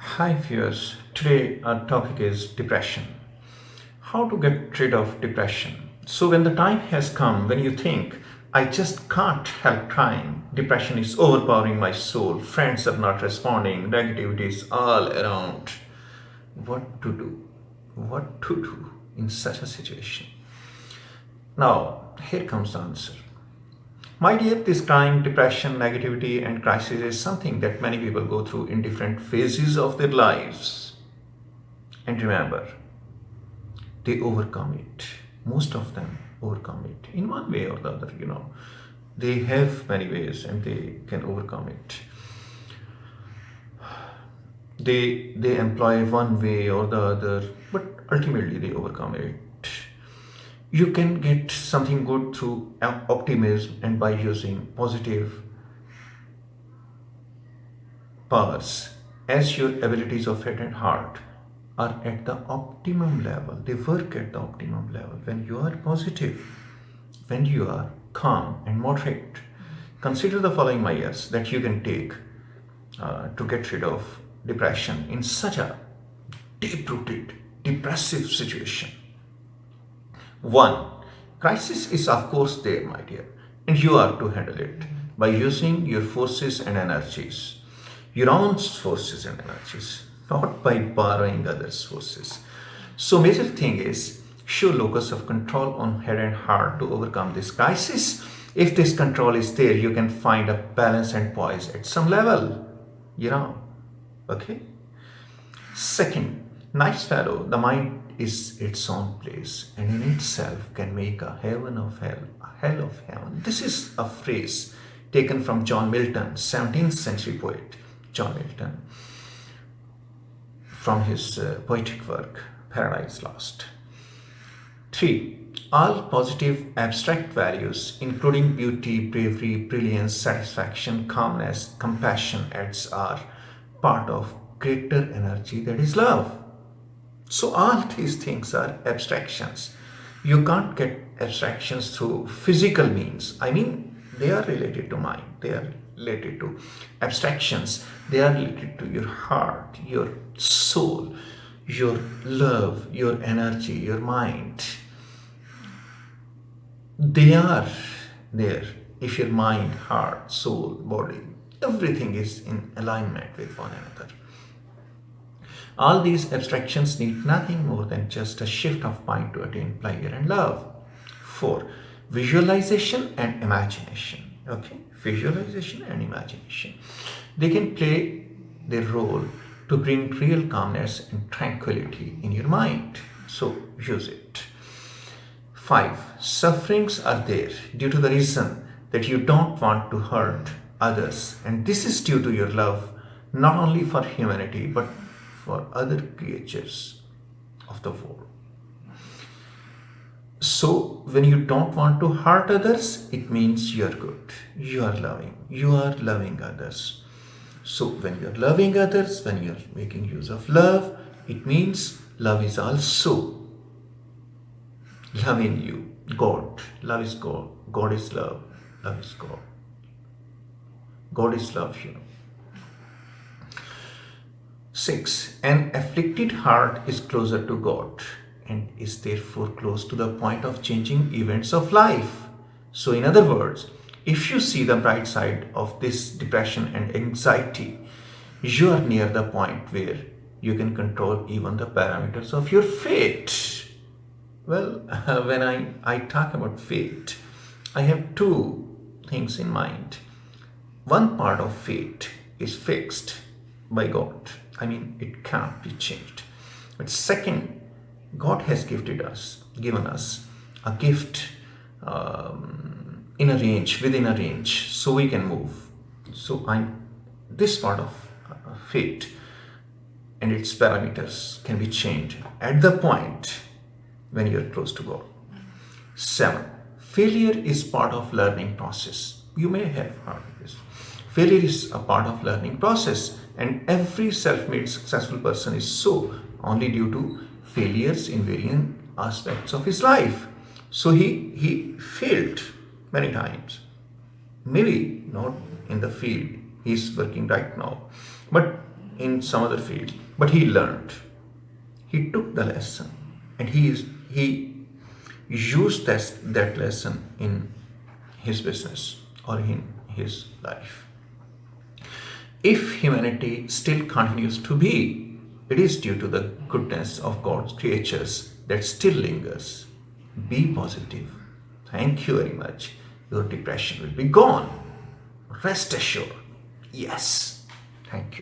Hi viewers, today our topic is depression. How to get rid of depression. So when the time has come when you think, I just can't help crying, depression is overpowering my soul, friends are not responding, negativity is all around. What to do? What to do in such a situation? Now, here comes the answer. My dear, this crying, depression, negativity, and crisis is something that many people go through in different phases of their lives. And remember, they overcome it. Most of them overcome it in one way or the other. They have many ways and they can overcome it. They employ one way or the other, but ultimately they overcome it. You can get something good through optimism and by using positive powers as your abilities of head and heart are at the optimum level. They work at the optimum level when you are positive, when you are calm and moderate. Consider the following measures that you can take to get rid of depression in such a deep-rooted depressive situation. One, crisis is of course there, my dear, and you are to handle it by using your forces and energies, your own forces and energies, not by borrowing others' forces. So, major thing is show locus of control on head and heart to overcome this crisis. If this control is there, you can find a balance and poise at some level. Okay. Second, nice fellow, the mind is its own place and in itself can make a heaven of hell, a hell of heaven. This is a phrase taken from John Milton, 17th century poet John Milton, from his poetic work Paradise Lost. 3. All positive abstract values, including beauty, bravery, brilliance, satisfaction, calmness, compassion, are part of greater energy that is love. So all these things are abstractions. You can't get abstractions through physical means. I mean, they are related to mind. They are related to abstractions. They are related to your heart, your soul, your love, your energy, your mind. They are there if your mind, heart, soul, body, everything is in alignment with one another. All these abstractions need nothing more than just a shift of mind to attain pleasure and love. 4. Visualization and imagination. Okay, visualization and imagination. They can play their role to bring real calmness and tranquility in your mind. So use it. 5. Sufferings are there due to the reason that you don't want to hurt others, and this is due to your love not only for humanity but for other creatures of the world. So when you don't want to hurt others, it means you are good, you are loving others. So when you are loving others, when you are making use of love, it means love is also love in you. Love is God, God is love, love is God. God is love. 6. An afflicted heart is closer to God and is therefore close to the point of changing events of life. So, in other words, if you see the bright side of this depression and anxiety, you are near the point where you can control even the parameters of your fate. Well, when I talk about fate, I have two things in mind. One part of fate is fixed by God. I mean, it can't be changed. But second, God has given us a gift within a range, so we can move. So this part of fate and its parameters can be changed at the point when you are close to God. 7. Failure is part of learning process. You may have heard of this. Failure is a part of learning process, and every self-made successful person is so only due to failures in varying aspects of his life. So he failed many times. Maybe not in the field he's working right now, but in some other field, but he learned. He took the lesson, and he used that lesson in his business or in his life. If humanity still continues to be, it is due to the goodness of God's creatures that still lingers. Be positive. Thank you very much. Your depression will be gone. Rest assured. Yes. Thank you.